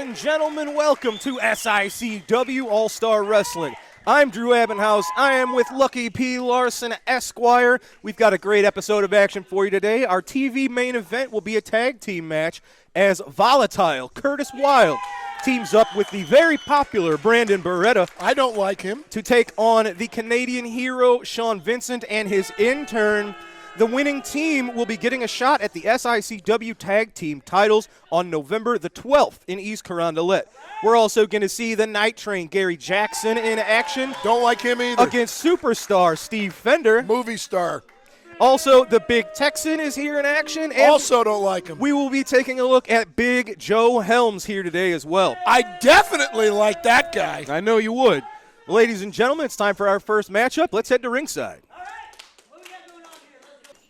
and gentlemen, welcome to SICW All-Star Wrestling. I'm Drew Abbenhouse. I am with Lucky P. Larson, Esquire. We've got a great episode of action for you today. Our TV main event will be a tag team match as Volatile Curtis Wilde teams up with the very popular Brandon Beretta. I don't like him. To take on the Canadian hero Sean Vincent and his intern. The winning team will be getting a shot at the SICW tag team titles on November the 12th in East Carondelet. We're also going to see the Night Train, Gary Jackson, in action. Don't like him either. Against superstar Steve Fender. Movie star. Also, the Big Texan is here in action. And also don't like him. We will be taking a look at Big Joe Helms here today as well. I definitely like that guy. I know you would. Ladies and gentlemen, it's time for our first matchup. Let's head to ringside.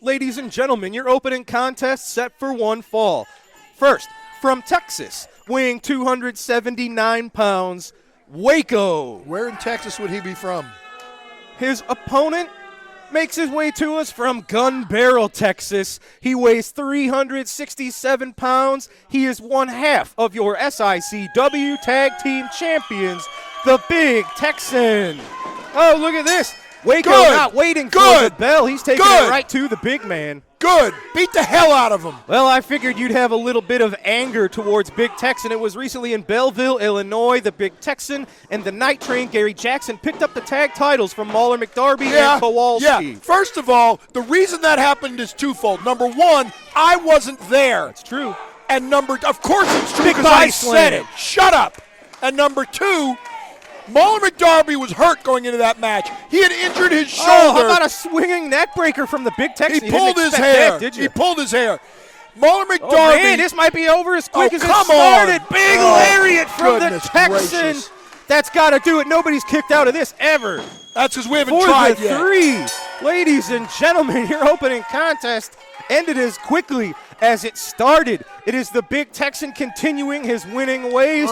Ladies and gentlemen, your opening contest set for one fall. First, from Texas, weighing 279 pounds, Waco. Where in Texas would he be from? His opponent makes his way to us from Gun Barrel, Texas. He weighs 367 pounds. He is one half of your SICW Tag Team Champions, the Big Texan. Oh, look at this. Waco not waiting for the bell. He's taking it right to the big man. Good. Beat the hell out of him. Well, I figured you'd have a little bit of anger towards Big Texan. It was recently in Belleville, Illinois. The Big Texan and the Night Train, Gary Jackson, picked up the tag titles from Mauler McDarby and Kowalski. Yeah. First of all, the reason that happened is twofold. Number one, I wasn't there. That's true. And of course it's true because I said it. Shut up. And number two, Mauler McDarby was hurt going into that match. He had injured his shoulder. Oh, how about a swinging neck breaker from the Big Texan? He pulled his hair. That, did you? He pulled his hair. Mauler McDarby. Oh, man, this might be over as quick as it started. Big lariat from the Texan. Gracious. That's got to do it. Nobody's kicked out of this ever. That's because we haven't tried yet. For the three, ladies and gentlemen, your opening contest ended as quickly as it started. It is the Big Texan continuing his winning ways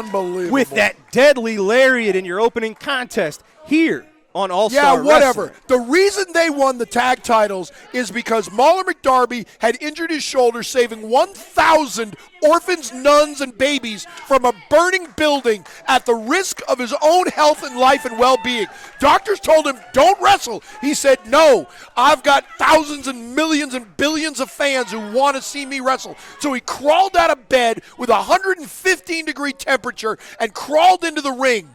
with that deadly lariat in your opening contest here on All-Star Wrestling. Yeah, whatever. The reason they won the tag titles is because Mauler McDarby had injured his shoulder, saving 1,000 orphans, nuns, and babies from a burning building at the risk of his own health and life and well-being. Doctors told him, don't wrestle. He said, no, I've got thousands and millions and billions of fans who want to see me wrestle. So he crawled out of bed with a 115-degree temperature and crawled into the ring.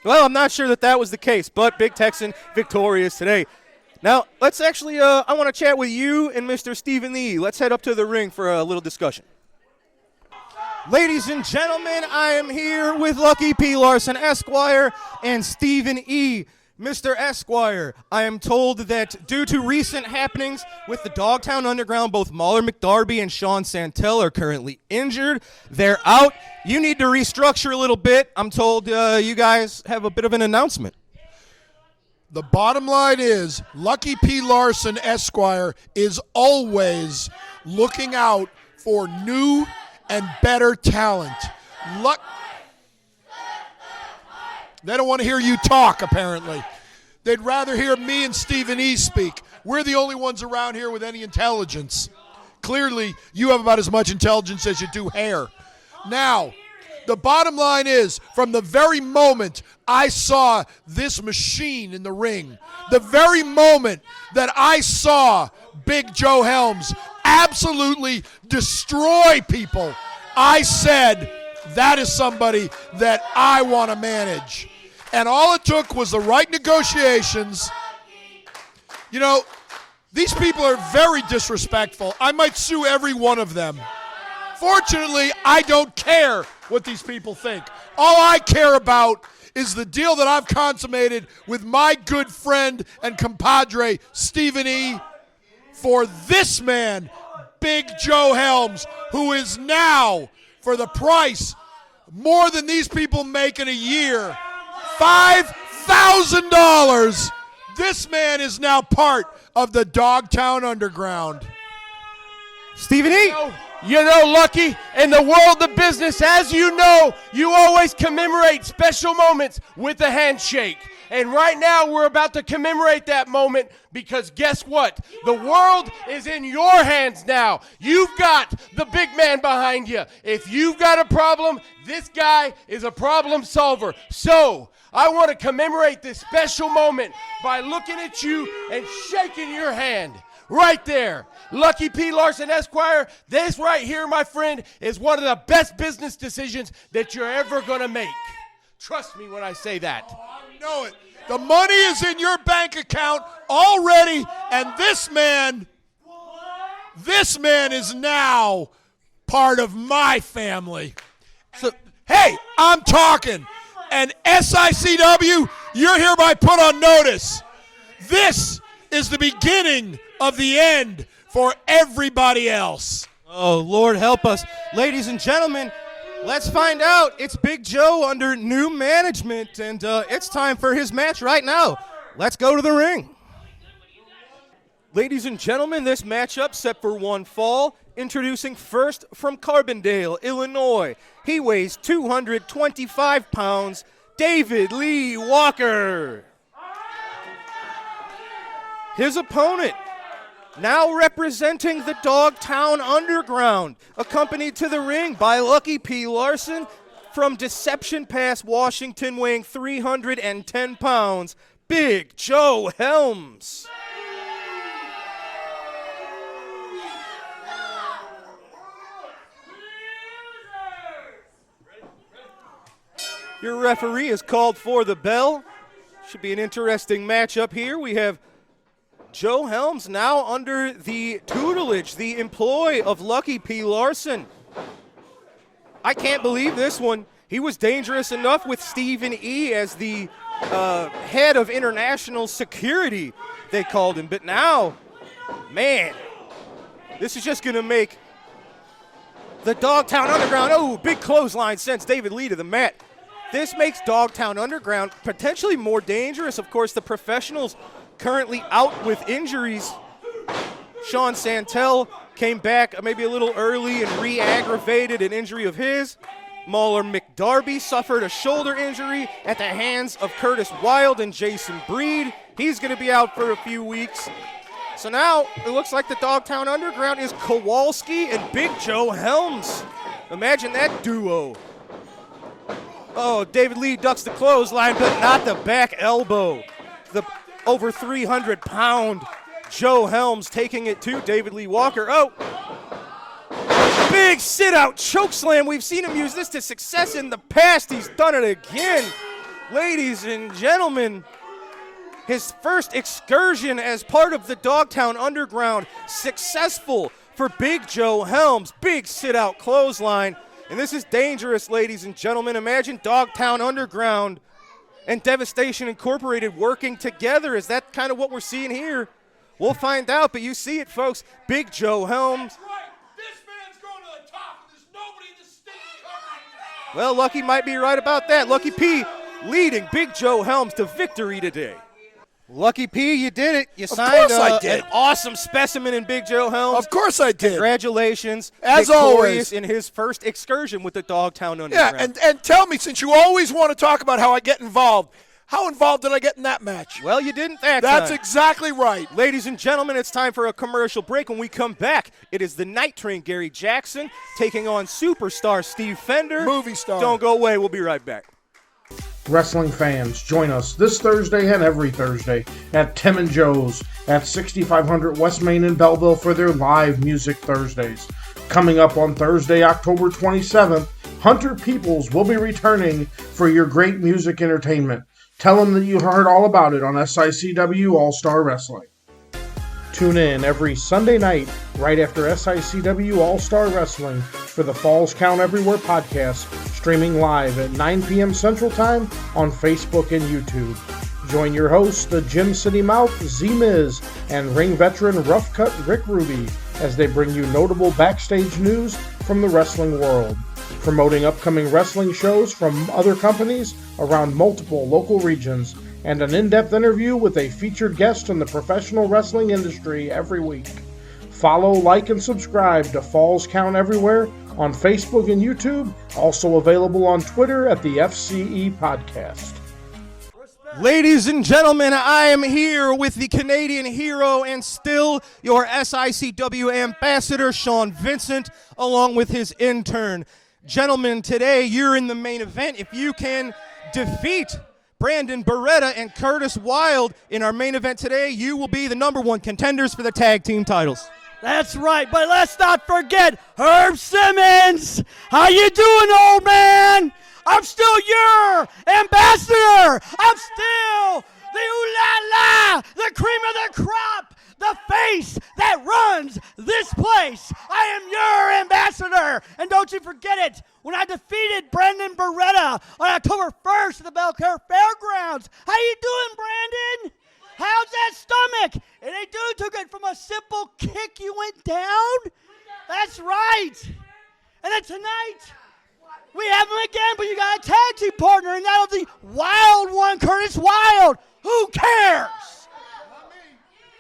Well, I'm not sure that was the case, but Big Texan victorious today. Now, let's actually, I want to chat with you and Mr. Stephen E. Let's head up to the ring for a little discussion. Ladies and gentlemen, I am here with Lucky P. Larson, Esquire, and Stephen E. Mr. Esquire, I am told that due to recent happenings with the Dogtown Underground, both Mauler McDarby and Sean Santel are currently injured. They're out. You need to restructure a little bit. I'm told you guys have a bit of an announcement. The bottom line is Lucky P. Larson, Esquire, is always looking out for new and better talent. They don't want to hear you talk, apparently. They'd rather hear me and Stephen E. speak. We're the only ones around here with any intelligence. Clearly, you have about as much intelligence as you do hair. Now, the bottom line is, from the very moment I saw this machine in the ring, the very moment that I saw Big Joe Helms absolutely destroy people, I said, that is somebody that I want to manage. And all it took was the right negotiations. You know, these people are very disrespectful. I might sue every one of them. Fortunately, I don't care what these people think. All I care about is the deal that I've consummated with my good friend and compadre, Stephen E., for this man, Big Joe Helms, who is now, for the price, more than these people make in a year, $5,000. This man is now part of the Dogtown Underground. Stephen E., You know, Lucky, in the world of business, as you know, you always commemorate special moments with a handshake. And right now, we're about to commemorate that moment because guess what? The world is in your hands now. You've got the big man behind you. If you've got a problem, this guy is a problem solver. So, I want to commemorate this special moment by looking at you and shaking your hand. Right there. Lucky P. Larson, Esquire, this right here, my friend, is one of the best business decisions that you're ever going to make. Trust me when I say that. I know it. The money is in your bank account already, and this man is now part of my family. So, hey, I'm talking. And SICW, you're hereby put on notice. This is the beginning of the end for everybody else. Oh, Lord help us. Ladies and gentlemen, let's find out. It's Big Joe under new management, and it's time for his match right now. Let's go to the ring. Ladies and gentlemen, this matchup set for one fall. Introducing first from Carbondale, Illinois. He weighs 225 pounds, David Lee Walker. His opponent, now representing the Dogtown Underground, accompanied to the ring by Lucky P. Larson from Deception Pass, Washington, weighing 310 pounds, Big Joe Helms. Your referee has called for the bell. Should be an interesting matchup here. We have Joe Helms now under the tutelage, the employ of Lucky P. Larson. I can't believe this one. He was dangerous enough with Stephen E. as the head of international security, they called him. But now, man, this is just going to make the Dogtown Underground, oh, big clothesline sends David Lee to the mat. This makes Dogtown Underground potentially more dangerous. Of course, the professionals currently out with injuries. Sean Santel came back maybe a little early and re-aggravated an injury of his. Mauler McDarby suffered a shoulder injury at the hands of Curtis Wilde and Jason Breed. He's going to be out for a few weeks. So now it looks like the Dogtown Underground is Kowalski and Big Joe Helms. Imagine that duo. Oh, David Lee ducks the clothesline, but not the back elbow. The over 300-pound Joe Helms taking it to David Lee Walker. Oh, big sit-out chokeslam. We've seen him use this to success in the past. He's done it again. Ladies and gentlemen, his first excursion as part of the Dogtown Underground, successful for Big Joe Helms. Big sit-out clothesline. And this is dangerous, ladies and gentlemen. Imagine Dogtown Underground and Devastation Incorporated working together. Is that kind of what we're seeing here? We'll find out, but you see it, folks. Big Joe Helms. That's right. This man's going to the top. There's nobody in the state covering. Well, Lucky might be right about that. Lucky P leading Big Joe Helms to victory today. Lucky P, you did it. You signed an awesome specimen in Big Joe Helms. Of course I did. Congratulations. As always. In his first excursion with the Dogtown Underground. Yeah, and tell me, since you always want to talk about how I get involved, how involved did I get in that match? Well, you didn't that That's time. exactly right. Ladies and gentlemen, it's time for a commercial break. When we come back, it is the Night Train Gary Jackson taking on superstar Steve Fender. Movie star. Don't go away. We'll be right back. Wrestling fans, join us this Thursday and every Thursday at Tim and Joe's at 6500 West Main in Belleville for their live music Thursdays. Coming up on Thursday, October 27th, Hunter Peoples will be returning for your great music entertainment. Tell them that you heard all about it on SICW All-Star Wrestling. Tune in every Sunday night right after SICW All-Star Wrestling for the Falls Count Everywhere podcast, streaming live at 9 p.m. Central Time on Facebook and YouTube. Join your hosts, the Gym City Mouth, Z-Miz, and ring veteran Rough Cut Rick Ruby as they bring you notable backstage news from the wrestling world, promoting upcoming wrestling shows from other companies around multiple local regions, and an in-depth interview with a featured guest in the professional wrestling industry every week. Follow, like, and subscribe to Falls Count Everywhere on Facebook and YouTube. Also available on Twitter at the FCE Podcast. Ladies and gentlemen, I am here with the Canadian hero and still your SICW ambassador, Sean Vincent, along with his intern. Gentlemen, today you're in the main event. If you can defeat Brandon Beretta and Curtis Wilde in our main event today, you will be the #1 contenders for the tag team titles. That's right, but let's not forget Herb Simmons. How you doing, old man? I'm still your ambassador. I'm still the ooh-la-la, the cream of the crop, the face that runs this place. I am your ambassador. And don't you forget it, when I defeated Brandon Beretta on October 1st at the Belcaire Fairgrounds. How you doing, Brandon? How's that stomach? It ain't doing too good from a simple kick you went down? That's right. And then tonight, we have him again, but you got a tag team partner, and that'll be Wild One, Curtis Wilde. Who cares?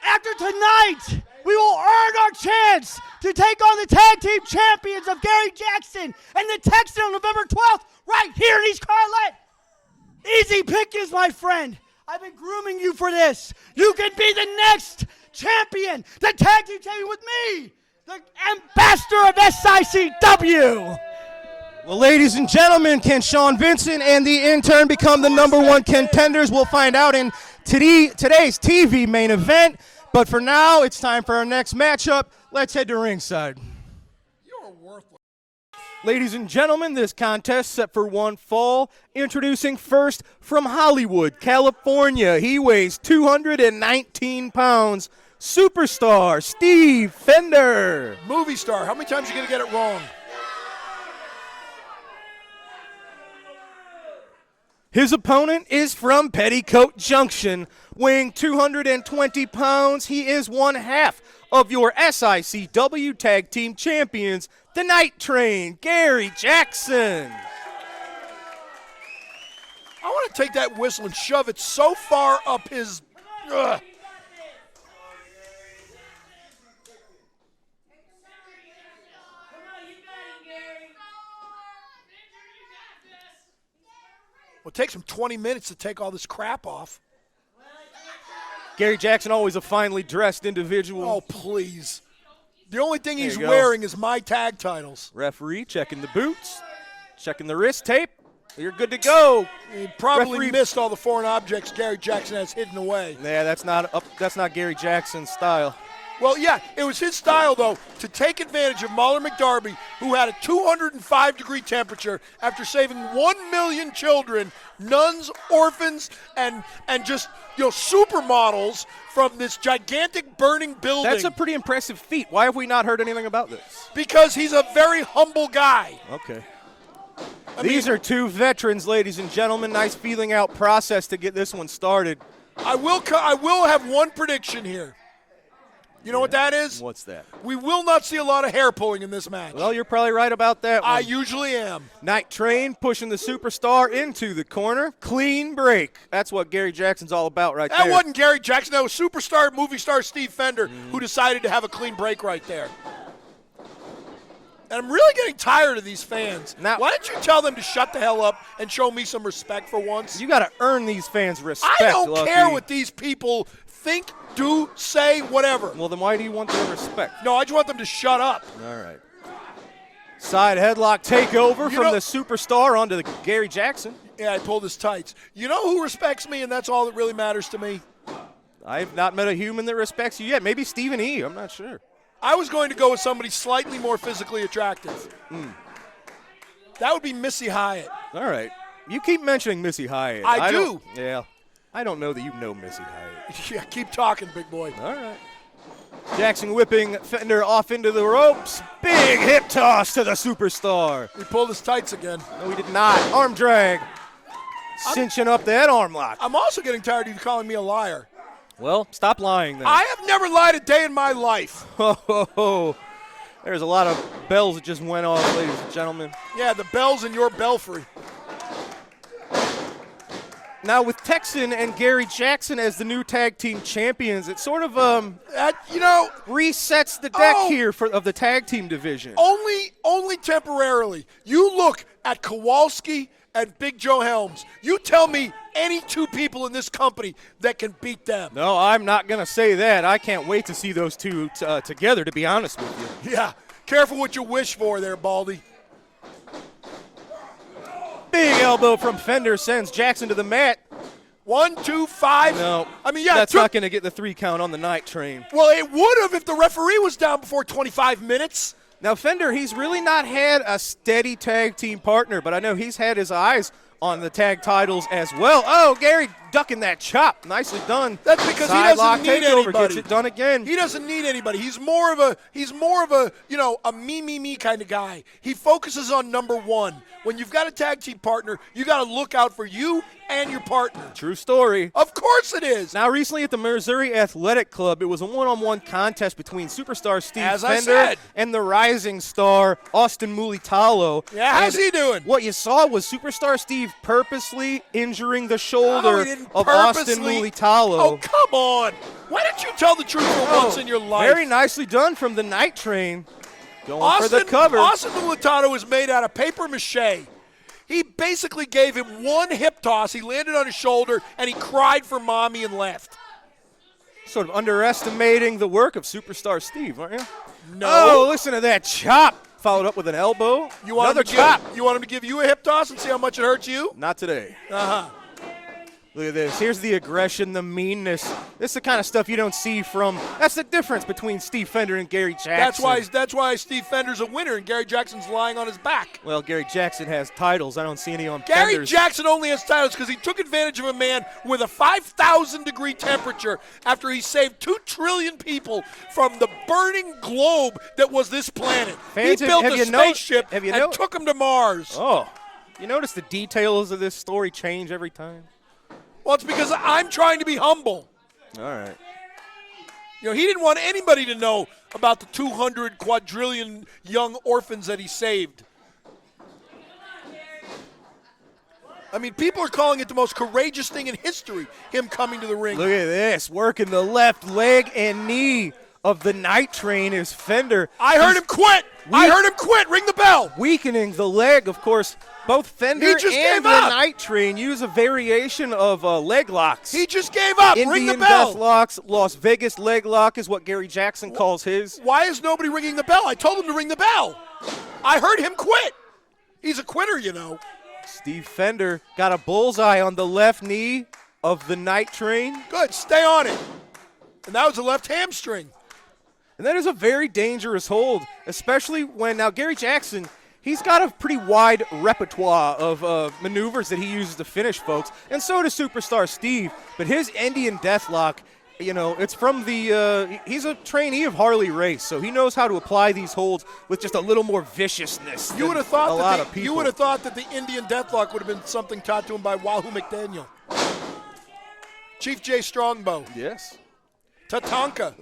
After tonight, we will earn our chance to take on the tag team champions of Gary Jackson and the Texan on November 12th, right here in East Carlette. Easy pickings, my friend. I've been grooming you for this. You can be the next champion, the tag team champion with me, the ambassador of SICW. Well, ladies and gentlemen, can Sean Vincent and the intern become the #1 contenders? We'll find out in today's TV main event. But for now, it's time for our next matchup. Let's head to ringside. You're worthless. Ladies and gentlemen, this contest set for one fall. Introducing first from Hollywood, California. He weighs 219 pounds. Superstar Steve Fender. Movie star. How many times are you going to get it wrong? His opponent is from Petticoat Junction, weighing 220 pounds. He is one half of your SICW Tag Team Champions, the Night Train, Gary Jackson. I want to take that whistle and shove it so far up his... Ugh. Well, it takes him 20 minutes to take all this crap off. Gary Jackson, always a finely dressed individual. Oh, please. The only thing There he's you go. wearing is my tag titles. Referee checking the boots, checking the wrist tape. You're good to go. He probably Referee- missed all the foreign objects Gary Jackson has hidden away. Yeah, that's not Gary Jackson's style. Well, yeah, it was his style, though, to take advantage of Mahler McDarby, who had a 205-degree temperature after saving 1 million children, nuns, orphans, and just, supermodels from this gigantic burning building. That's a pretty impressive feat. Why have we not heard anything about this? Because he's a very humble guy. Okay. These are two veterans, ladies and gentlemen. Nice feeling out process to get this one started. I will have one prediction here. You know what that is? What's that? We will not see a lot of hair pulling in this match. Well, you're probably right about that one. I usually am. Night Train pushing the superstar into the corner. Clean break. That's what Gary Jackson's all about right That there. wasn't Gary Jackson. That was superstar, movie star Steve Fender who decided to have a clean break right there. And I'm really getting tired of these fans. Now- Why don't you tell them to shut the hell up and show me some respect for once? You got to earn these fans' respect. I don't Lucky. care what these people think, do, say, whatever. Well, then why do you want their respect? No, I just want them to shut up. All right. Side headlock takeover You from know- the superstar onto the Gary Jackson. Yeah, I pulled his tights. You know who respects me, and that's all that really matters to me? I've not met a human that respects you yet. Maybe Stephen E. I'm not sure. I was going to go with somebody slightly more physically attractive. That would be Missy Hyatt. All right. You keep mentioning Missy Hyatt. I do. don't- Yeah. I don't know that you know Missy Hyatt. Yeah, keep talking, big boy. All right. Jackson whipping Fender off into the ropes. Big hip toss to the superstar. He pulled his tights again. No, he did not. Arm drag. Cinching up that arm lock. I'm also getting tired of you calling me a liar. Well, stop lying then. I have never lied a day in my life. Ho, ho, ho. There's a lot of bells that just went off, ladies and gentlemen. Yeah, the bells in your belfry. Now with Texan and Gary Jackson as the new tag team champions, it sort of resets the deck here of the tag team division. Only temporarily. You look at Kowalski and Big Joe Helms. You tell me any two people in this company that can beat them. No, I'm not going to say that. I can't wait to see those two together, to be honest with you. Yeah, careful what you wish for there, Baldy. Big elbow from Fender sends Jackson to the mat. 1, 2, 5. No, I mean, yeah, that's not going to get the 3 count on the night train. Well, it would have if the referee was down before 25 minutes. Now, Fender, he's really not had a steady tag team partner, but I know he's had his eyes on the tag titles as well. Oh, Gary ducking that chop. Nicely done. That's because Side he doesn't need takeover, anybody. Gets it done again. He doesn't need anybody. He's more of a a me kind of guy. He focuses on number one. When you've got a tag team partner, you got to look out for you and your partner. True story. Of course it is. Now, recently at the Missouri Athletic Club, it was a one-on-one contest between superstar Steve As I Fender said. and the rising star Austin Mulitalo. Yeah, how's And he doing? What you saw was superstar Steve purposely injuring the No, shoulder he didn't of Austin purposely. Mulitalo. Oh, come on. Why don't you tell the truth for once in your life? Very nicely done from the Night Train. Going for the cover. Austin Mulitalo is made out of paper mache. He basically gave him one hip toss. He landed on his shoulder, and he cried for mommy and left. Sort of underestimating the work of superstar Steve, aren't you? No. Oh, listen to that chop. Followed up with an elbow. You want Another chop. You want him to give you a hip toss and see how much it hurts you? Not today. Uh-huh. Look at this. Here's the aggression, the meanness. This is the kind of stuff you don't see from. That's the difference between Steve Fender and Gary Jackson. That's why Steve Fender's a winner and Gary Jackson's lying on his back. Well, Gary Jackson has titles. I don't see any on Gary Fender's. Jackson only has titles because he took advantage of a man with a 5,000-degree temperature after he saved 2 trillion people from the burning globe that was this planet. Fans, he built have a you spaceship have you and took him to Mars. Oh, you notice the details of this story change every time? Well, it's because I'm trying to be humble. All right. You know, he didn't want anybody to know about the 200 quadrillion young orphans that he saved. I mean, people are calling it the most courageous thing in history, him coming to the ring. Look at this. Working the left leg and knee of the Night Train is Fender. I heard him quit. I heard him quit. Ring the bell. Weakening the leg, of course. Both Fender He just and gave the up. Night Train use a variation of leg locks. He just gave up. Ring Indian the bell. death locks, Las Vegas leg lock is what Gary Jackson calls his. Why is nobody ringing the bell? I told him to ring the bell. I heard him quit. He's a quitter, you know. Steve Fender got a bullseye on the left knee of the Night Train. Good. Stay on it. And that was a left hamstring. And that is a very dangerous hold, especially when now Gary Jackson, he's got a pretty wide repertoire of maneuvers that he uses to finish folks, and so does superstar Steve. But his Indian Deathlock, you know, it's from the he's a trainee of Harley Race, so he knows how to apply these holds with just a little more viciousness. You would have thought a lot of people. You would have thought that the Indian Deathlock would have been something taught to him by Wahoo McDaniel. Chief J. Strongbow. Yes. Tatanka.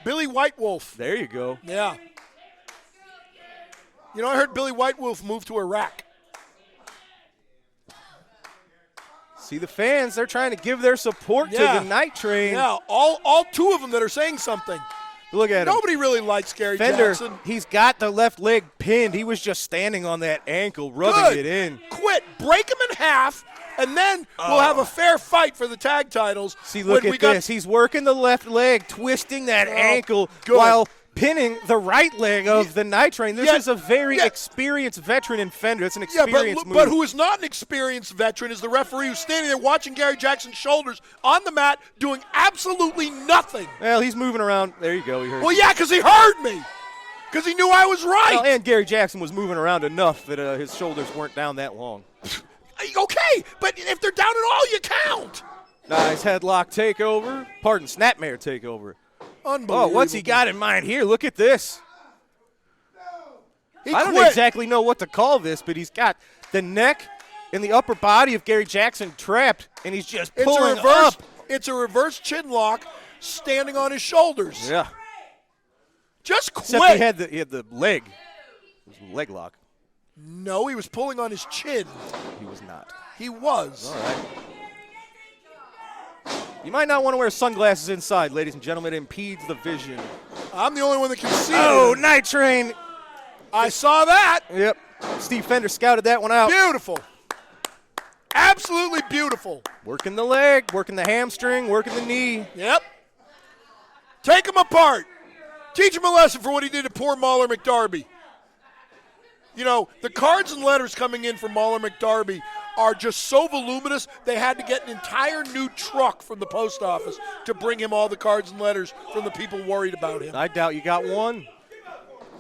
Billy White Wolf. There you go. Yeah. You know, I heard Billy White Wolf moved to Iraq. See the fans, they're trying to give their support to the Night Train. Yeah, all 2 of them that are saying something. Look at him. Nobody really likes Gary Fender, Jackson. he's got the left leg pinned. He was just standing on that ankle, rubbing Good. it in. Quit. Break him in half, and then we'll have a fair fight for the tag titles. See, look at this. He's working the left leg, twisting that ankle while pinning the right leg of the Night Train. This is a very experienced veteran in Fender. It's an experienced move. But who is not an experienced veteran is the referee who's standing there watching Gary Jackson's shoulders on the mat doing absolutely nothing. Well, he's moving around. There you go. He heard Well, you. yeah, because he heard me. Because he knew I was right. Well, and Gary Jackson was moving around enough that his shoulders weren't down that long. Okay, but if they're down at all, you count. Nice headlock takeover. Pardon, snapmare takeover. Unbelievable. Oh, what's he got in mind here? Look at this. He I don't quit. exactly know what to call this, but he's got the neck and the upper body of Gary Jackson trapped, and he's just pulling up. It's a reverse chin lock standing on his shoulders. Yeah. Just quit. Except he had the leg. It was a leg lock. No, he was pulling on his chin. He was not. He was. All right. You might not want to wear sunglasses inside, ladies and gentlemen. It impedes the vision. I'm the only one that can see Oh, it. Night Train. I saw that. Yep. Steve Fender scouted that one out. Beautiful. Absolutely beautiful. Working the leg, working the hamstring, working the knee. Yep. Take him apart. Teach him a lesson for what he did to poor Mahler McDarby. You know, the cards and letters coming in from Mahler McDarby are just so voluminous, they had to get an entire new truck from the post office to bring him all the cards and letters from the people worried about him. I doubt you got one.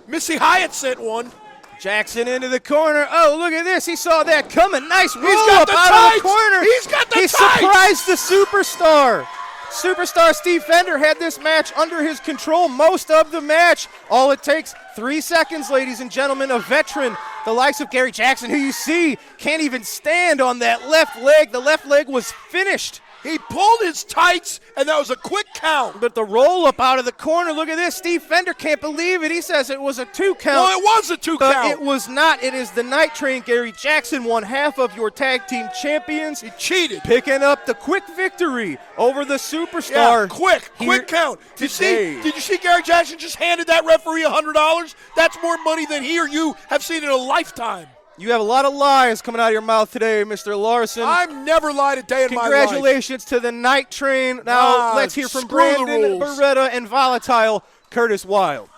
Missy Hyatt sent one. Jackson into the corner. Oh, look at this. He saw that coming. Nice roll got up the out tights. of the corner. He's got the He tights. surprised the superstar. Superstar Steve Fender had this match under his control most of the match. All it takes, 3 seconds, ladies and gentlemen. A veteran, the likes of Gary Jackson, who you see can't even stand on that left leg. The left leg was finished. He pulled his tights, and that was a quick count. But the roll-up out of the corner, look at this. Steve Fender can't believe it. He says it was a 2 count. Well, it was a 2 But count. it was not. It is the Night Train. Gary Jackson, one half of your tag team champions. He cheated. Picking up the quick victory over the superstar. Yeah, quick here count. today. Did you see Gary Jackson just handed that referee $100? That's more money than he or you have seen in a lifetime. You have a lot of lies coming out of your mouth today, Mr. Larson. I've never lied a day in my life. Congratulations to the Night Train. Now let's hear from screw the Brandon rules. Beretta and Volatile Curtis Wilde.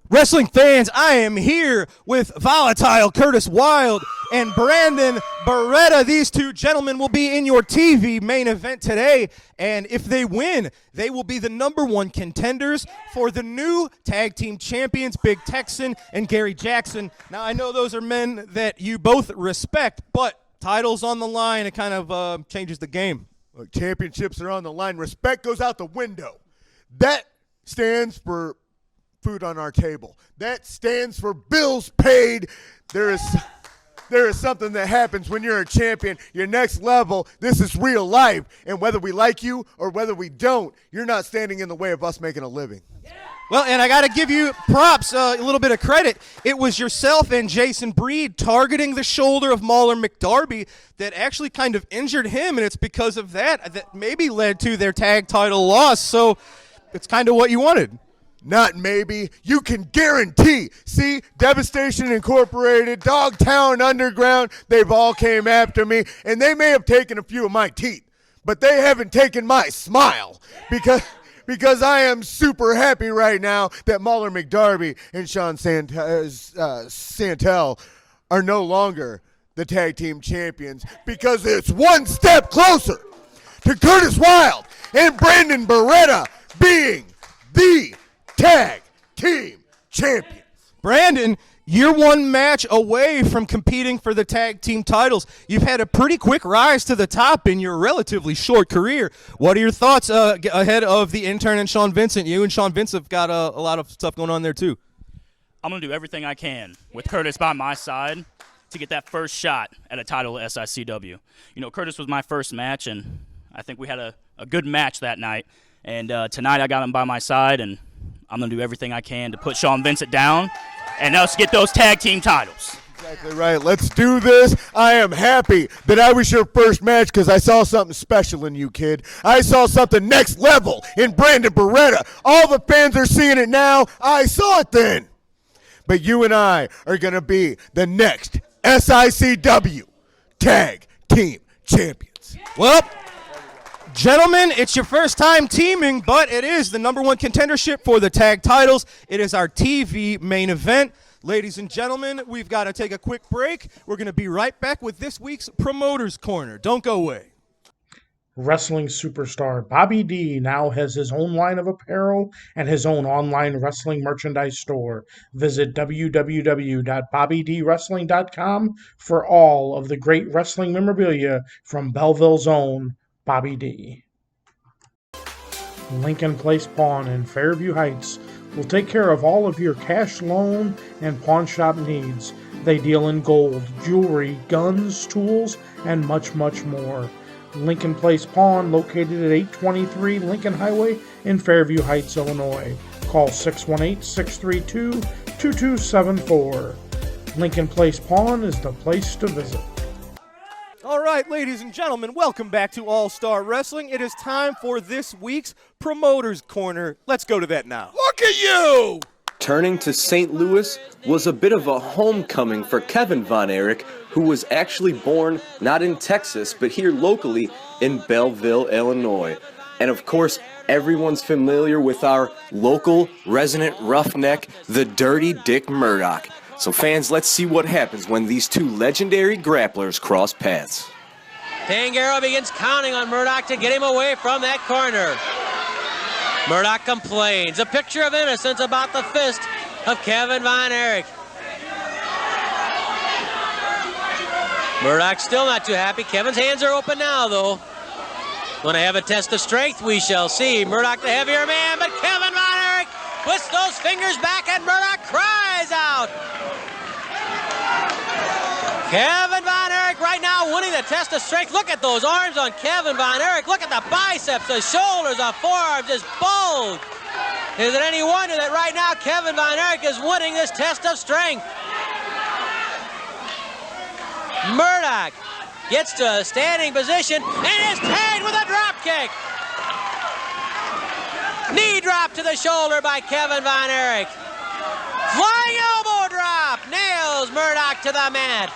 Wrestling fans, I am here with Volatile Curtis Wilde and Brandon Beretta. These two gentlemen will be in your TV main event today, and if they win, they will be the #1 contenders for the new tag team champions, Big Texan and Gary Jackson. Now, I know those are men that you both respect, but titles on the line, it kind of changes the game. Look, championships are on the line. Respect goes out the window. That stands for food on our table. That stands for bills paid. There is something that happens when you're a champion. Your next level, this is real life. And whether we like you or whether we don't, you're not standing in the way of us making a living. Well, and I got to give you props, a little bit of credit. It was yourself and Jason Breed targeting the shoulder of Mahler McDarby that actually kind of injured him, and it's because of that maybe led to their tag title loss. So it's kind of what you wanted. Not maybe. You can guarantee. See, Devastation Incorporated, Dogtown Underground, they've all came after me, and they may have taken a few of my teeth, but they haven't taken my smile because I am super happy right now that Mahler McDarby and Sean Santel are no longer the tag team champions because it's one step closer to Curtis Wilde and Brandon Beretta being the tag team champions. Brandon, you're one match away from competing for the tag team titles. You've had a pretty quick rise to the top in your relatively short career. What are your thoughts ahead of the intern and Sean Vincent? You and Sean Vincent have got a lot of stuff going on there too. I'm going to do everything I can with Curtis by my side to get that first shot at a title at SICW. You know, Curtis was my first match, and I think we had a good match that night. And tonight I got him by my side, and I'm going to do everything I can to put Sean Vincent down and us get those tag team titles. Exactly right. Let's do this. I am happy that I was your first match because I saw something special in you, kid. I saw something next level in Brandon Beretta. All the fans are seeing it now. I saw it then. But you and I are going to be the next SICW tag team champions. Well, gentlemen, it's your first time teaming, but it is the #1 contendership for the tag titles. It is our TV main event. Ladies and gentlemen, we've got to take a quick break. We're going to be right back with this week's Promoter's Corner. Don't go away. Wrestling superstar Bobby D now has his own line of apparel and his own online wrestling merchandise store. Visit www.bobbydwrestling.com for all of the great wrestling memorabilia from Belleville's own Bobby D. Lincoln Place Pawn in Fairview Heights will take care of all of your cash loan and pawn shop needs. They deal in gold, jewelry, guns, tools, and much, much more. Lincoln Place Pawn, located at 823 Lincoln Highway in Fairview Heights, Illinois. Call 618-632-2274. Lincoln Place Pawn is the place to visit. All right. right, ladies and gentlemen, welcome back to All-Star Wrestling. It is time for this week's Promoter's Corner. Let's go to that now. Look at you! Turning to St. Louis was a bit of a homecoming for Kevin Von Erich, who was actually born not in Texas, but here locally in Belleville, Illinois. And of course, everyone's familiar with our local resident roughneck, the Dirty Dick Murdoch. So fans, let's see what happens when these two legendary grapplers cross paths. Tangaro begins counting on Murdoch to get him away from that corner. Murdoch complains. A picture of innocence about the fist of Kevin Von Erich. Murdoch still not too happy. Kevin's hands are open now, though. Going to have a test of strength, we shall see. Murdoch the heavier man, but Kevin Von Erich puts those fingers back and Murdoch cries out. Kevin Von Erich right now winning the test of strength. Look at those arms on Kevin Von Erich. Look at the biceps, the shoulders, the forearms just bulge. Is it any wonder that right now Kevin Von Erich is winning this test of strength? Murdoch gets to a standing position and is tagged with a drop kick. Knee drop to the shoulder by Kevin Von Erich. Flying elbow drop nails Murdoch to the mat.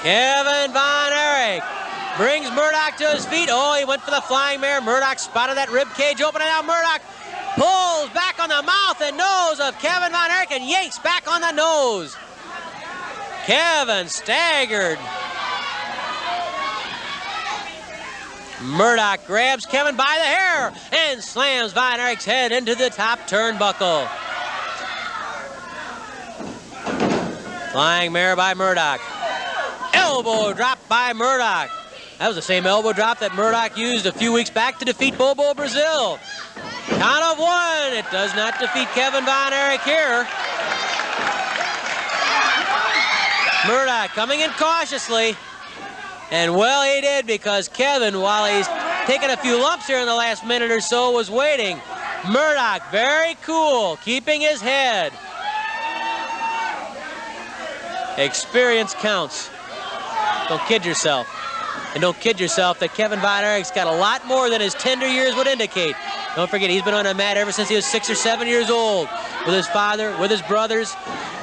Kevin Von Erich brings Murdoch to his feet. Oh, he went for the flying mare. Murdoch spotted that rib cage open, and now Murdoch pulls back on the mouth and nose of Kevin Von Erich and yanks back on the nose. Kevin staggered. Murdoch grabs Kevin by the hair and slams Von Erich's head into the top turnbuckle. Flying mare by Murdoch. Elbow drop by Murdoch. That was the same elbow drop that Murdoch used a few weeks back to defeat Bobo Brazil. Count of one. It does not defeat Kevin Von Erich here. Murdoch coming in cautiously. And well, he did, because Kevin, while he's taken a few lumps here in the last minute or so, was waiting. Murdoch, very cool, keeping his head. Experience counts. Don't kid yourself. And don't kid yourself that Kevin Von Erich's got a lot more than his tender years would indicate. Don't forget, he's been on a mat ever since he was 6 or 7 years old, with his father, with his brothers,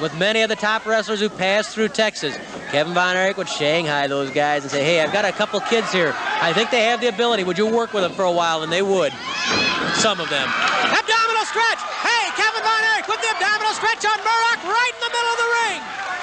with many of the top wrestlers who passed through Texas. Kevin Von Erich would shanghai those guys and say, hey, I've got a couple kids here. I think they have the ability. Would you work with them for a while? And they would. Some of them. Abdominal stretch. Hey, Kevin Von Erich with the abdominal stretch on Murdoch right in the middle of the ring.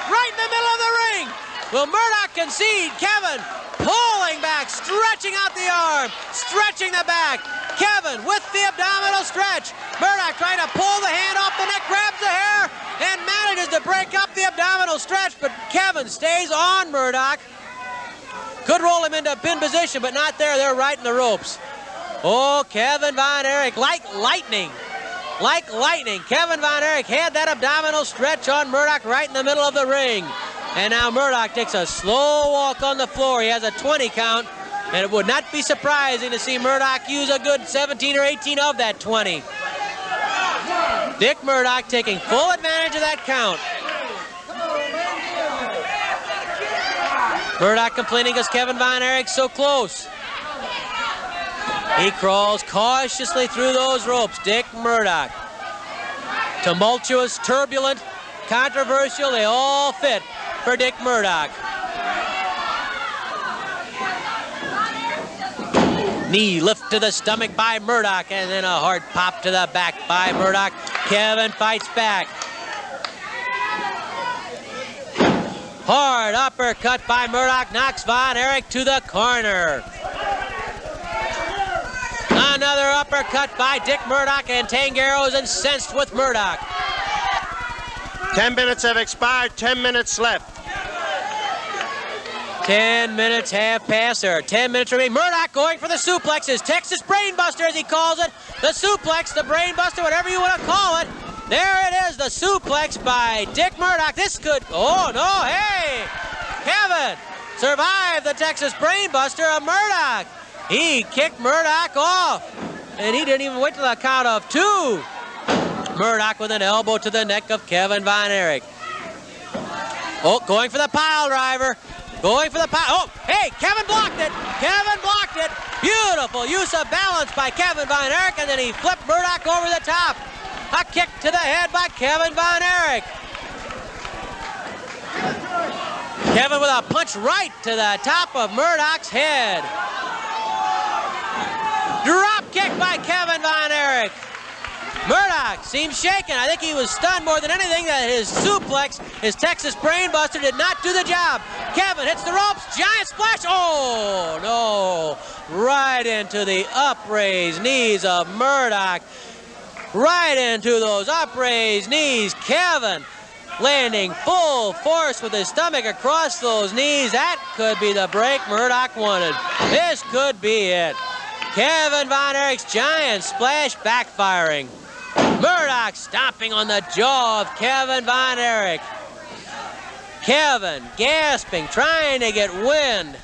Right in the middle of the ring. Will Murdoch concede? Kevin pulling back, stretching out the arm, stretching the back. Kevin with the abdominal stretch. Murdoch trying to pull the hand off the neck, grabs the hair, and manages to break up the abdominal stretch, but Kevin stays on Murdoch. Could roll him into a pin position, but not there. They're right in the ropes. Oh, Kevin Von Erich, like lightning. Like lightning. Kevin Von Erich had that abdominal stretch on Murdoch right in the middle of the ring. And now Murdoch takes a slow walk on the floor. He has a 20 count, and it would not be surprising to see Murdoch use a good 17 or 18 of that 20. Dick Murdoch taking full advantage of that count. Murdoch complaining because Kevin Von Erich's so close. He crawls cautiously through those ropes. Dick Murdoch. Tumultuous, turbulent, controversial, they all fit for Dick Murdoch. Knee lift to the stomach by Murdoch, and then a hard pop to the back by Murdoch. Kevin fights back. Hard uppercut by Murdoch knocks Von Erich to the corner. Another uppercut by Dick Murdoch, and Tangaro is incensed with Murdoch. 10 minutes have expired, 10 minutes left. 10 minutes have passed. There are 10 minutes remaining. Murdoch going for the suplex, his Texas Brainbuster as he calls it. The suplex, the Brainbuster, whatever you want to call it. There it is, the suplex by Dick Murdoch. This could, oh no, hey! Kevin survived the Texas Brainbuster of Murdoch. He kicked Murdoch off, and he didn't even wait till the count of 2. Murdoch with an elbow to the neck of Kevin Von Erich. Oh, going for the pile driver. Going for the power. Oh, hey, Kevin blocked it. Kevin blocked it. Beautiful use of balance by Kevin Von Erich, and then he flipped Murdoch over the top. A kick to the head by Kevin Von Erich. Kevin with a punch right to the top of Murdoch's head. Drop kick by Kevin Von Erich. Murdoch seems shaken. I think he was stunned more than anything that his suplex, his Texas Brainbuster, did not do the job. Kevin hits the ropes, giant splash. Oh, no. Right into the upraised knees of Murdoch. Right into those upraised knees. Kevin landing full force with his stomach across those knees. That could be the break Murdoch wanted. This could be it. Kevin Von Erich's giant splash backfiring. Murdoch stomping on the jaw of Kevin Von Erich. Kevin gasping, trying to get wind.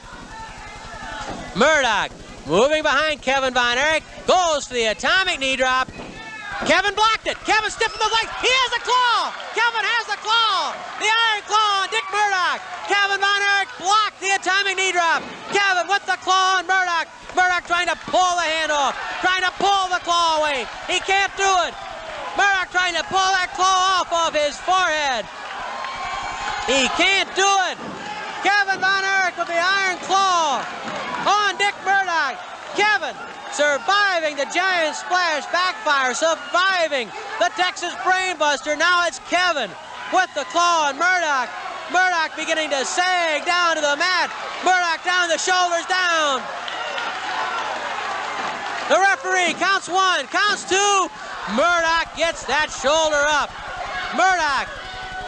Murdoch moving behind Kevin Von Erich, goes for the atomic knee drop. Kevin blocked it. Kevin stiffened the legs. He has a claw. Kevin has the claw. The iron claw on Dick Murdoch. Kevin Von Erich blocked the atomic knee drop. Kevin with the claw on Murdoch. Murdoch trying to pull the hand off. Trying to pull the claw away. He can't do it. Murdoch trying to pull that claw off of his forehead. He can't do it. Kevin Von Erich with the iron claw on Dick Murdoch. Kevin surviving the giant splash backfire, surviving the Texas Brainbuster. Now it's Kevin with the claw on Murdoch. Murdoch beginning to sag down to the mat. Murdoch down, the shoulders down. The referee counts one, counts two. Murdoch gets that shoulder up. Murdoch,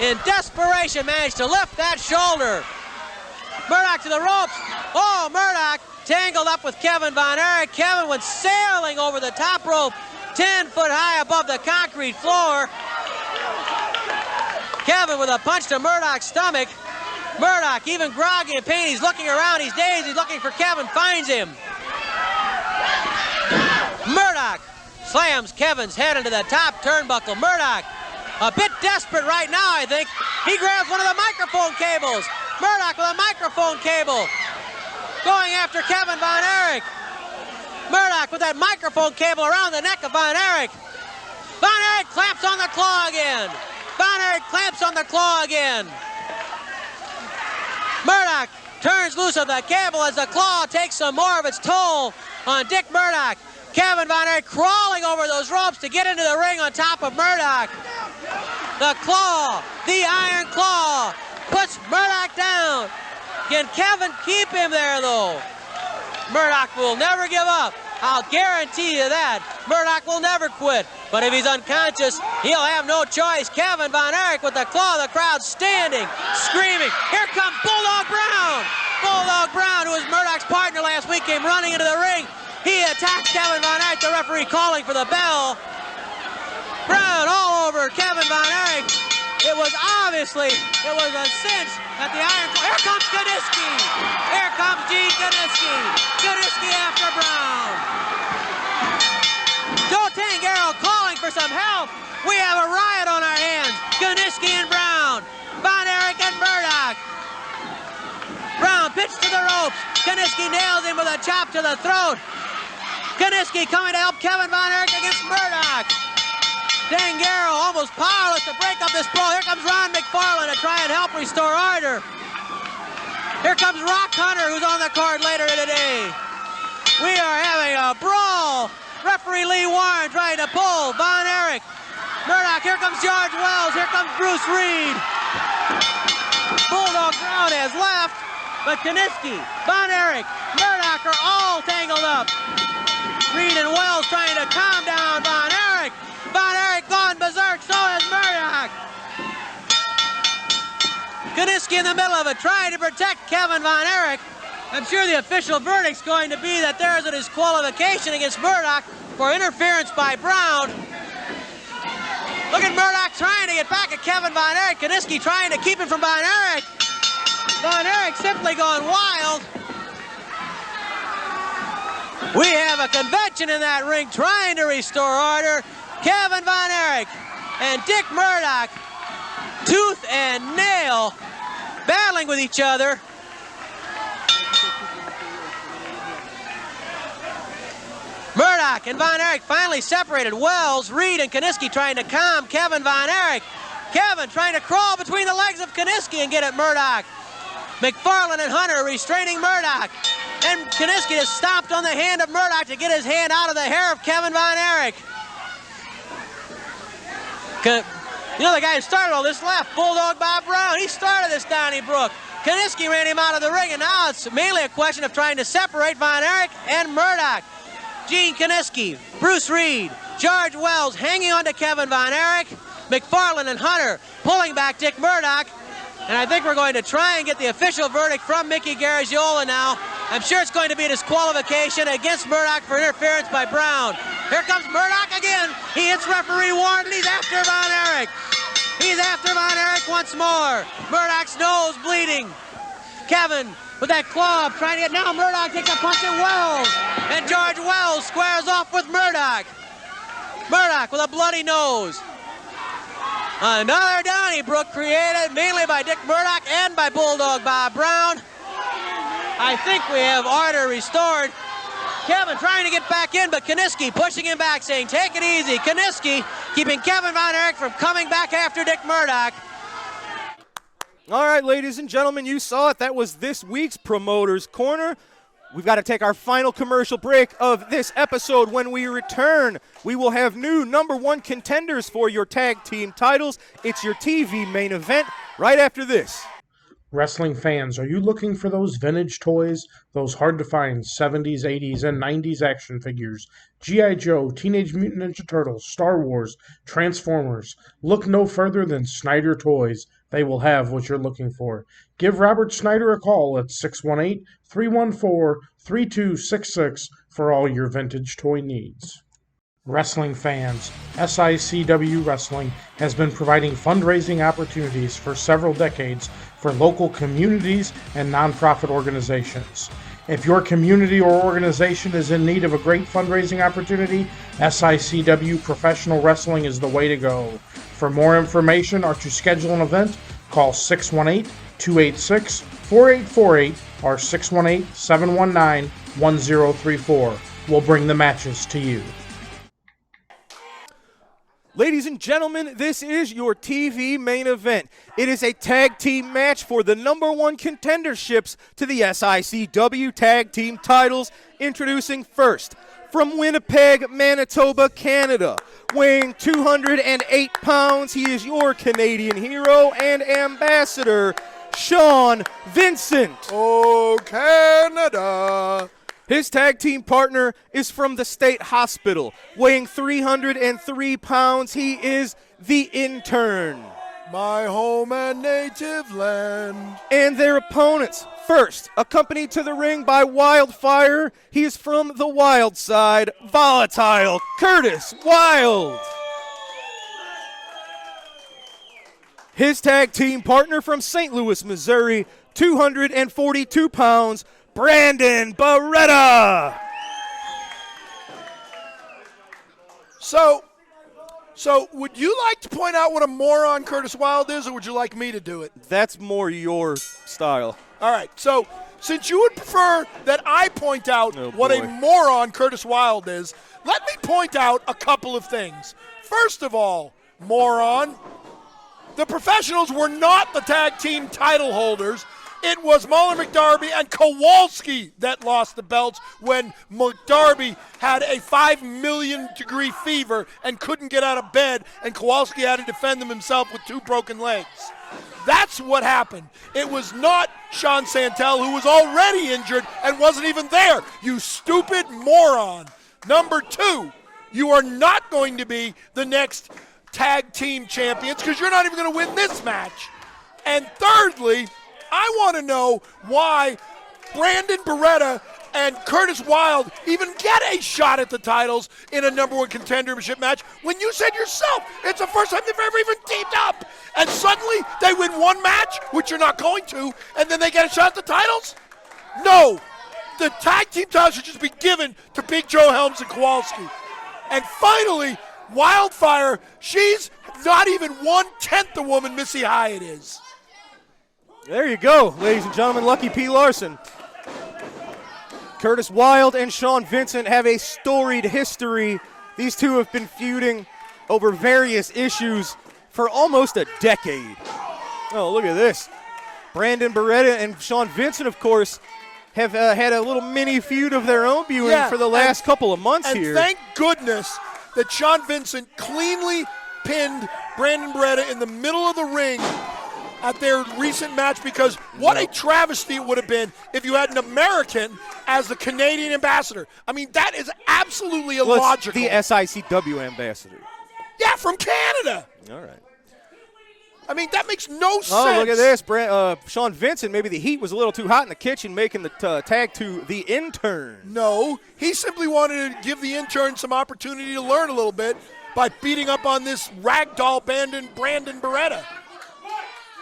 in desperation, managed to lift that shoulder. Murdoch to the ropes. Oh, Murdoch tangled up with Kevin Von Erich. Kevin went sailing over the top rope, 10 foot high above the concrete floor. Kevin with a punch to Murdoch's stomach. Murdoch, even groggy in pain, he's looking around, he's dazed, he's looking for Kevin, finds him. Murdoch slams Kevin's head into the top turnbuckle. Murdoch, a bit desperate right now, I think. He grabs one of the microphone cables. Murdoch with a microphone cable. Going after Kevin Von Erich. Murdoch with that microphone cable around the neck of Von Erich. Von Erich clamps on the claw again. Von Erich clamps on the claw again. Murdoch turns loose of the cable as the claw takes some more of its toll on Dick Murdoch. Kevin Von Erich crawling over those ropes to get into the ring on top of Murdoch. The claw, the iron claw, puts Murdoch down. Can Kevin keep him there, though? Murdoch will never give up. I'll guarantee you that. Murdoch will never quit. But if he's unconscious, he'll have no choice. Kevin Von Erich with the claw, the crowd standing, screaming. Here comes Bulldog Brown. Bulldog Brown, who was Murdoch's partner last week, came running into the ring. He attacked Kevin Von Erich, the referee calling for the bell. Brown all over Kevin Von Erich. It was a cinch that the iron claw. Here comes Kaniski. Here comes Gene Kaniski. Kaniski after Brown. Joe Tangaro calling for some help. We have a riot on our hands. Kaniski and Brown. Von Erich and Murdoch. Brown pitched to the ropes. Kaniski nails him with a chop to the throat. Kaniski coming to help Kevin Von Erich against Murdoch. Tangaro almost powerless to break up this brawl. Here comes Ron McFarland to try and help restore order. Here comes Rock Hunter, who's on the card later today. We are having a brawl. Referee Lee Warren trying to pull Von Erich. Murdoch, here comes George Wells. Here comes Bruce Reed. Bulldog Brown has left, but Kaniski, Von Erich, Murdoch are all tangled up. Reed and Wells trying to calm down Von Erich. Von Erich gone berserk, so is Murdoch. Kaniski in the middle of it, trying to protect Kevin Von Erich. I'm sure the official verdict's going to be that there is a disqualification against Murdoch for interference by Brown. Look at Murdoch trying to get back at Kevin Von Erich. Kaniski trying to keep him from Von Erich. Von Erich simply gone wild. We have a convention in that ring trying to restore order. Kevin Von Erich and Dick Murdoch, tooth and nail, battling with each other. Murdoch and Von Erich finally separated. Wells, Reed, and Kaniski trying to calm Kevin Von Erich. Kevin trying to crawl between the legs of Kaniski and get at Murdoch. McFarland and Hunter restraining Murdoch. And Kaniski just stomped on the hand of Murdoch to get his hand out of the hair of Kevin Von Erich. You know the guy who started all this left, Bulldog Bob Brown. He started this, Donnybrook. Kaniski ran him out of the ring, and now it's mainly a question of trying to separate Von Erich and Murdoch. Gene Kaniski, Bruce Reed, George Wells hanging on to Kevin Von Erich, McFarland and Hunter pulling back Dick Murdoch, and I think we're going to try and get the official verdict from Mickey Garagiola now. I'm sure it's going to be a disqualification against Murdoch for interference by Brown. Here comes Murdoch again. He hits referee Ward, and he's after Von Erich. He's after Von Erich once more. Murdoch's nose bleeding. Kevin with that club trying to get, now Murdoch takes a punch at Wells, and George Wells squares off with Murdoch. Murdoch with a bloody nose. Another Donnybrook created mainly by Dick Murdoch and by Bulldog Bob Brown. I think we have order restored. Kevin trying to get back in, but Kaniski pushing him back, saying, take it easy. Kaniski keeping Kevin Von Erich from coming back after Dick Murdoch. All right, ladies and gentlemen, you saw it. That was this week's Promoter's Corner. We've got to take our final commercial break of this episode. When we return, we will have new #1 contenders for your tag team titles. It's your TV main event right after this. Wrestling fans, are you looking for those vintage toys? Those hard-to-find 70s, 80s, and 90s action figures? G.I. Joe, Teenage Mutant Ninja Turtles, Star Wars, Transformers. Look no further than Snyder Toys. They will have what you're looking for. Give Robert Snyder a call at 618-314-3266 for all your vintage toy needs. Wrestling fans, SICW Wrestling has been providing fundraising opportunities for several decades for local communities and nonprofit organizations. If your community or organization is in need of a great fundraising opportunity, SICW Professional Wrestling is the way to go. For more information or to schedule an event, call 618-286-4848 or 618-719-1034. We'll bring the matches to you. Ladies and gentlemen, this is your TV main event. It is a tag team match for the #1 contenderships to the SICW tag team titles. Introducing first, from Winnipeg, Manitoba, Canada, weighing 208 pounds, he is your Canadian hero and ambassador, Sean Vincent. Oh, Canada. His tag team partner is from the State Hospital, weighing 303 pounds. He is the Intern. My home and native land. And their opponents. First, accompanied to the ring by Wildfire, he is from the Wild Side, Volatile Curtis Wild. His tag team partner from St. Louis, Missouri, 242 pounds, Brandon Beretta. So would you like to point out what a moron Curtis Wild is, or would you like me to do it? That's more your style. All right, so since you would prefer that I point out what a moron Curtis Wild is, let me point out a couple of things. First of all, moron, the professionals were not the tag team title holders. It was Muller McDarby and Kowalski that lost the belts when McDarby had a 5 million degree fever and couldn't get out of bed, and Kowalski had to defend them himself with 2 broken legs. That's what happened. It was not Sean Santel, who was already injured and wasn't even there. You stupid moron. Number 2, you are not going to be the next tag team champions because you're not even going to win this match. And thirdly, I want to know why Brandon Beretta and Curtis Wild even get a shot at the titles in a #1 contendership match when you said yourself it's the first time they've ever even teamed up. And suddenly they win one match, which you're not going to, and then they get a shot at the titles? No. The tag team titles should just be given to Big Joe Helms and Kowalski. And finally, Wildfire, she's not even 1/10 the woman Missy Hyatt is. There you go, ladies and gentlemen. Lucky P. Larson. Curtis Wilde and Sean Vincent have a storied history. These two have been feuding over various issues for almost a decade. Oh, look at this. Brandon Beretta and Sean Vincent, of course, have had a little mini feud of their own for the last couple of months here. And thank goodness that Sean Vincent cleanly pinned Brandon Beretta in the middle of the ring at their recent match, because what a travesty it would have been if you had an American as the Canadian ambassador. I mean, that is absolutely illogical. The SICW ambassador. Yeah, from Canada. All right. I mean, that makes no sense. Oh, look at this. Sean Vincent, maybe the heat was a little too hot in the kitchen, making the tag to the intern. No, he simply wanted to give the intern some opportunity to learn a little bit by beating up on this ragdoll Brandon Beretta.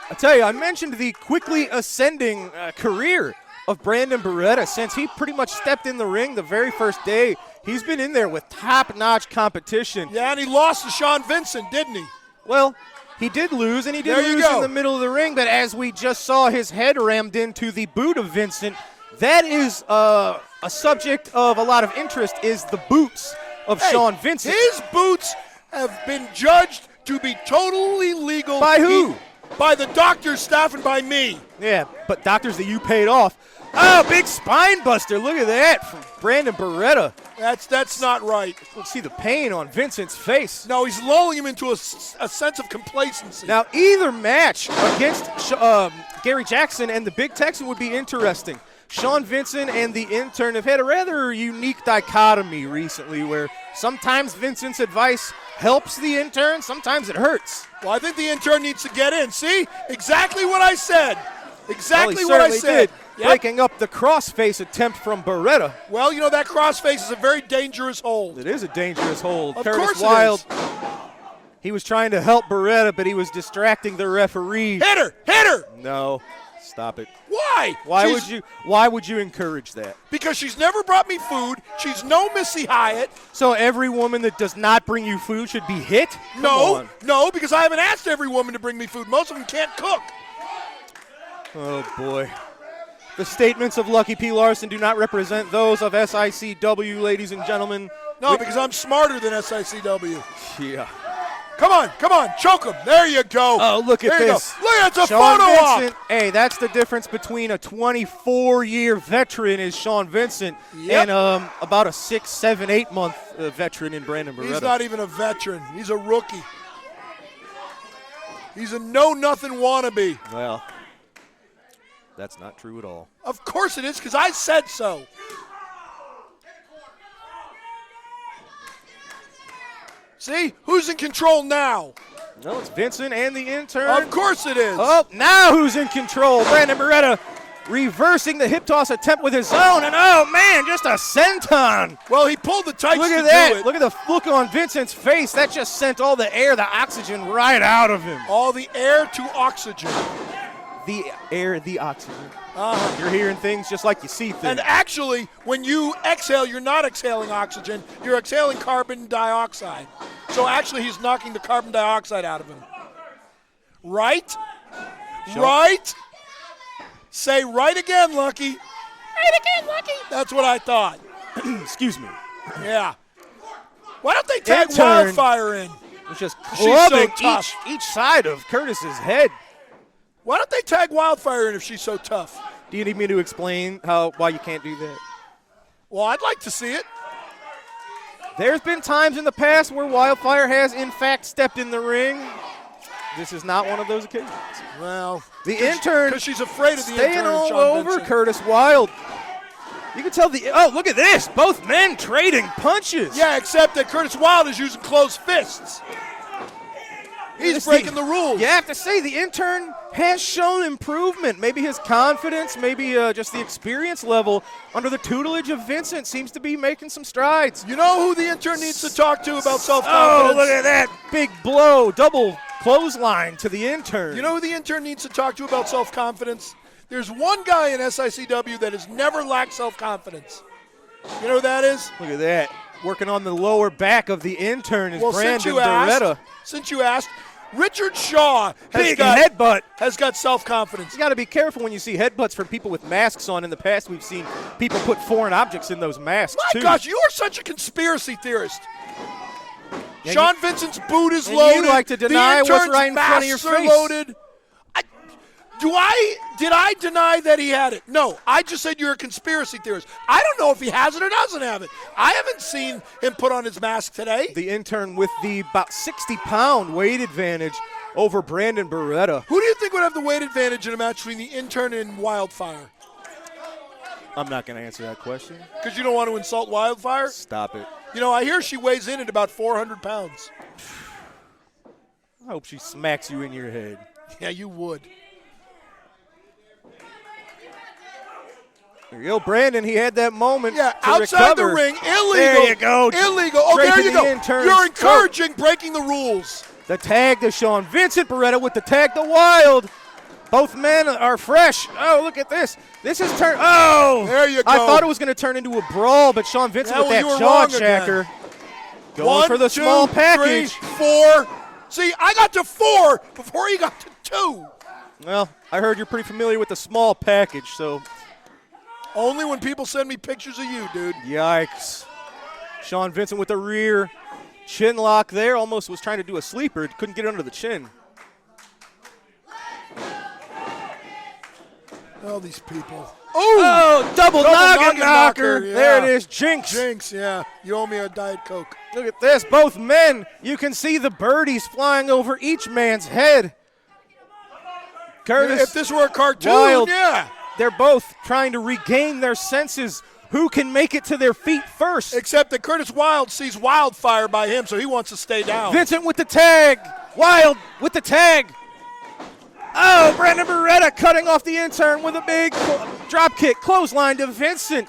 I tell you, I mentioned the quickly ascending career of Brandon Beretta since he pretty much stepped in the ring the very first day. He's been in there with top-notch competition. Yeah, and he lost to Sean Vincent, didn't he? Well, he did lose, and he did lose in the middle of the ring, but as we just saw his head rammed into the boot of Vincent, that is a subject of a lot of interest, is the boots of Sean Vincent. His boots have been judged to be totally legal. By who? By the doctor's staff and by me. Yeah, but doctors that you paid off. Oh, big spine buster. Look at that from Brandon Beretta. That's not right. Let's see the pain on Vincent's face. No, he's lulling him into a sense of complacency. Now, either match against Gary Jackson and the Big Texan would be interesting. Sean Vincent and the intern have had a rather unique dichotomy recently where sometimes Vincent's advice helps the intern, sometimes it hurts. Well, I think the intern needs to get in. See? Exactly what I said. Exactly what I said. Yep. Breaking up the crossface attempt from Beretta. Well, you know, that crossface is a very dangerous hold. It is a dangerous hold. Of Curtis course Wilde, it is. he was trying to help Beretta, but he was distracting the referee. Hit her! Hit her! No. Stop it. Why? Why would you encourage that? Because she's never brought me food. She's no Missy Hyatt. So every woman that does not bring you food should be hit? Come on. No, because I haven't asked every woman to bring me food. Most of them can't cook. Oh, boy. The statements of Lucky P. Larson do not represent those of SICW, ladies and gentlemen. No, because I'm smarter than SICW. Yeah. Come on, choke him. There you go. Oh, look at this. Look, it's a Sean photo Vincent, op. Hey, that's the difference between a 24-year veteran is Sean Vincent and about a 6, 7, 8 month veteran in Brandon Beretta. He's not even a veteran. He's a rookie. He's a know-nothing wannabe. Well, that's not true at all. Of course it is, because I said so. See? Who's in control now? No, it's Vincent and the intern. Of course it is. Oh, now who's in control? Brandon Beretta reversing the hip toss attempt with his own, and oh man, just a senton. Well, he pulled the tights Look at to that. do it. Look at the look on Vincent's face. That just sent all the air, the oxygen right out of him. All the air to oxygen. The air, the oxygen. You're hearing things just like you see things. And actually, when you exhale, you're not exhaling oxygen. You're exhaling carbon dioxide. So actually, he's knocking the carbon dioxide out of him. Right? Sure. Right? Say right again, Lucky. Right again, Lucky. That's what I thought. Excuse me. Yeah. Why don't they tag Intern. Wildfire in? It's just She's clubbing so tough. each side of Curtis's head. Why don't they tag Wildfire in if she's so tough? Do you need me to explain why you can't do that? Well, I'd like to see it. There's been times in the past where Wildfire has, in fact, stepped in the ring. This is not one of those occasions. Well, the intern, because she's afraid of the staying intern, all Sean over Vincent. Curtis Wilde. You can tell look at this. Both men trading punches. Yeah, except that Curtis Wilde is using closed fists. He's breaking the rules. You have to say the intern has shown improvement. Maybe his confidence, maybe just the experience level under the tutelage of Vincent seems to be making some strides. You know who the intern needs to talk to about self-confidence? Oh, look at that. Big blow, double clothesline to the intern. You know who the intern needs to talk to about self-confidence? There's one guy in SICW that has never lacked self-confidence. You know who that is? Look at that. Working on the lower back of the intern is Brandon since you Beretta. Since you asked, Richard Shaw Big headbutt. has got self-confidence. You got to be careful when you see headbutts from people with masks on. In the past, we've seen people put foreign objects in those masks, My too. gosh, you are such a conspiracy theorist. Yeah, Sean Vincent's boot is and loaded. you like to deny the what's intern's right in front of your masks are face. loaded. Did I deny that he had it? No, I just said you're a conspiracy theorist. I don't know if he has it or doesn't have it. I haven't seen him put on his mask today. The intern with the about 60-pound weight advantage over Brandon Beretta. Who do you think would have the weight advantage in a match between the intern and Wildfire? I'm not going to answer that question. Because you don't want to insult Wildfire? Stop it. You know, I hear she weighs in at about 400 pounds. I hope she smacks you in your head. Yeah, you would. There you go, Brandon. He had that moment. Yeah, to outside recover. the ring, illegal. There you go. Illegal. Oh, Straight there to you the go. intern's You're throat. encouraging breaking the rules. The tag to Sean Vincent. Beretta with the tag to Wild. Both men are fresh. Oh, look at this. This is turned. Oh! There you go. I thought it was going to turn into a brawl, but Sean Vincent Yeah, with well, you that were jaw wrong again. jacker. Going 1, for the 2, small package. 3, 4. See, I got to 4 before he got to 2. Well, I heard you're pretty familiar with the small package, so Only when people send me pictures of you, dude. yikes. Sean Vincent with the rear chin lock there. Almost was trying to do a sleeper. Couldn't get under the chin. All these people. Oh, double noggin knocker. Yeah. There it is, Jinx. Jinx, yeah. You owe me a Diet Coke. Look at this, both men. You can see the birdies flying over each man's head. Curtis, If this were a cartoon, Wild. yeah. They're both trying to regain their senses. Who can make it to their feet first? Except that Curtis Wild sees Wildfire by him, so he wants to stay down. Vincent with the tag. Wild with the tag. Oh, Brandon Beretta cutting off the intern with a big drop kick. Clothesline to Vincent.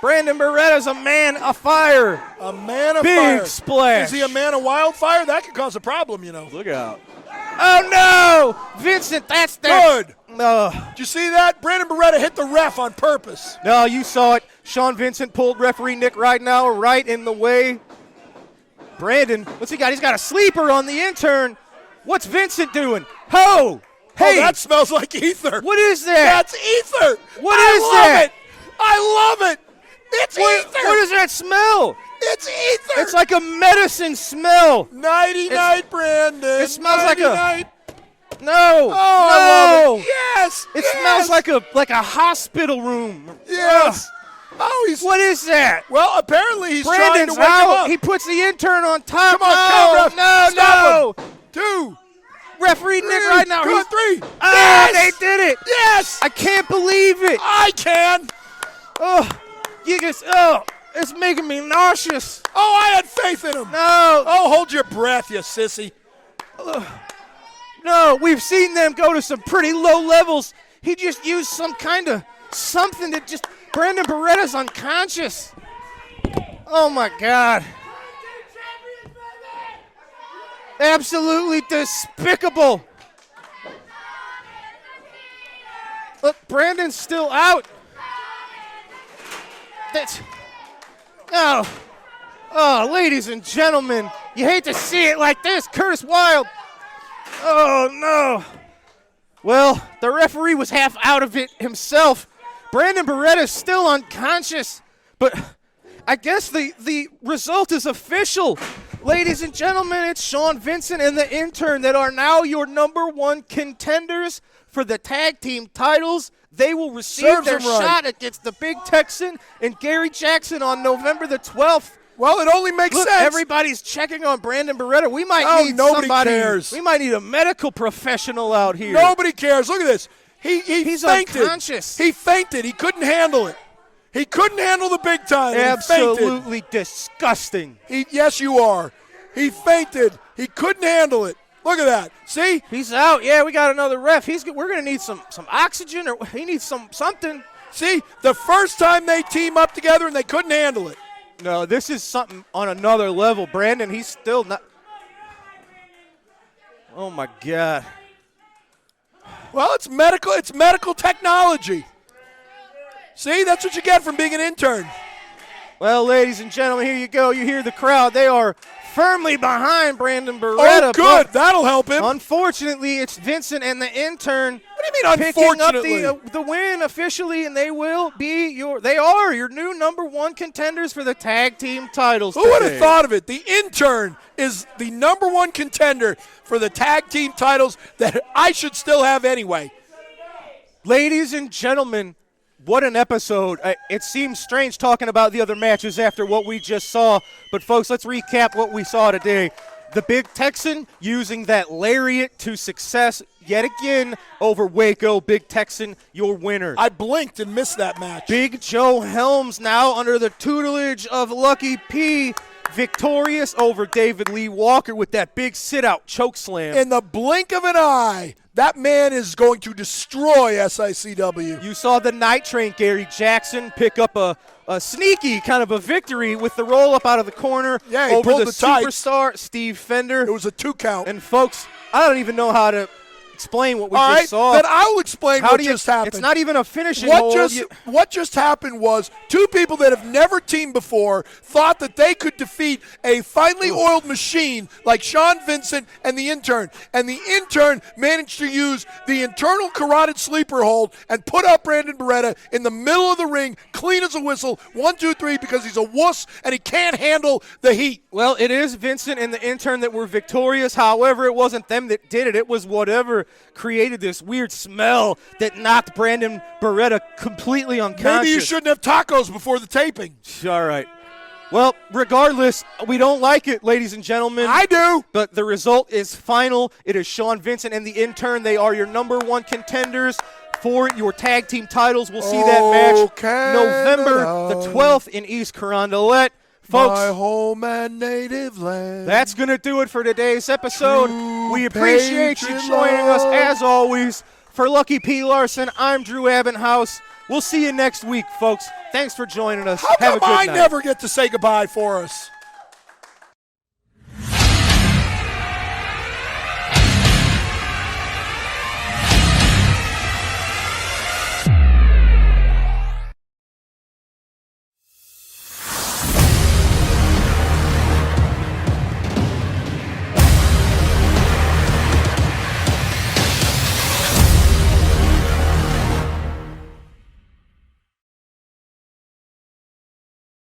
Brandon Beretta's a man of fire. A man of Big fire. splash. Is he a man of Wildfire? That could cause a problem, you know. Look out. Oh, no. Vincent, that's that. Good. No. Did you see that? Brandon Beretta hit the ref on purpose. No, you saw it. Sean Vincent pulled referee Nick Ridenauer right in the way. Brandon, what's he got? He's got a sleeper on the intern. What's Vincent doing? Ho! Hey! Oh, that smells like ether. What is that? That's ether. What I is love that? It. I love it. It's ether. What does that smell? It's ether. It's like a medicine smell. Nighty night, Brandon. It smells like a- Night. No. Oh, I no. love it. Yes. It yes. smells like a hospital room. Yes. Oh, he's. What is that? Well, apparently he's Brandon's trying to wake him out. up. He puts the intern on top. Come on, count, ref. No, Stop no. him. 2. Referee Nick right now. Good, 3. Ah, Yes. they did it. Yes. I can't believe it. I can. Oh, it's making me nauseous. Oh, I had faith in him. No, Oh, hold your breath, you sissy. no, we've seen them go to some pretty low levels. He just used some kind of something that just, Brandon Beretta's unconscious. Oh my God. Absolutely despicable. Look, Brandon's still out. That's, oh, ladies and gentlemen, you hate to see it like this. Curtis Wild. Oh, no. Well, the referee was half out of it himself. Brandon Beretta's still unconscious, but I guess the result is official. Ladies and gentlemen, it's Sean Vincent and the intern that are now your number one contenders for the tag team titles. They will receive Serves their them right. shot against the Big Texan and Gary Jackson on November the 12th. Well, it only makes Look, sense. everybody's checking on Brandon Beretta. We might Oh, need nobody somebody. cares. We might need a medical professional out here. Nobody cares. Look at this. He's fainted. Unconscious. He fainted. He couldn't handle it. He couldn't handle the big time. and He fainted. Absolutely disgusting. Yes, you are. He fainted. He couldn't handle it. Look at that. See? He's out. Yeah, we got another ref. We're gonna need some oxygen, or he needs something. See? The first time they team up together and they couldn't handle it. No, this is something on another level. Brandon, he's still not. Oh my God. Well, it's medical. It's medical technology. See? That's what you get from being an intern. Well, ladies and gentlemen, here you go. You hear the crowd. They are firmly behind Brandon Beretta. Oh, good. That'll help him. Unfortunately, it's Vincent and the intern. What do you mean, picking up unfortunately? the win officially, and they are your new number 1 contenders for the tag team titles. Who would have today. thought of it? The intern is the number 1 contender for the tag team titles that I should still have anyway. Ladies and gentlemen, what an episode. It seems strange talking about the other matches after what we just saw, but folks, let's recap what we saw today. The Big Texan using that lariat to success yet again over Waco. Big Texan, your winner. I blinked and missed that match. Big Joe Helms now under the tutelage of Lucky P, victorious over David Lee Walker with that big sit-out choke slam. In the blink of an eye, that man is going to destroy SICW. You saw the Night Train Gary Jackson pick up a sneaky kind of a victory with the roll-up out of the corner Yeah, he over pulled the the tights. superstar Steve Fender. It was a 2 count. And folks, I don't even know how to explain what we All just right, saw. then I'll explain what just happened. It's not even a finishing hold. What just happened was 2 people that have never teamed before thought that they could defeat a finely oiled machine like Sean Vincent and the intern. And the intern managed to use the internal carotid sleeper hold and put up Brandon Beretta in the middle of the ring, clean as a whistle, 1, 2, 3, because he's a wuss and he can't handle the heat. Well, it is Vincent and the intern that were victorious. However, it wasn't them that did it. It was whatever created this weird smell that knocked Brandon Beretta completely unconscious. Maybe you shouldn't have tacos before the taping. All right. Well, regardless, we don't like it, ladies and gentlemen. I do. But the result is final. It is Sean Vincent and the intern. They are your number 1 contenders for your tag team titles. We'll see that match November the 12th in East Carondelet. Folks, my home and native land. that's going to do it for today's episode. We appreciate you joining us as always. For Lucky P. Larson, I'm Drew Abbenhouse. We'll see you next week, folks. Thanks for joining us. How Have a come good I night. never get to say goodbye for us?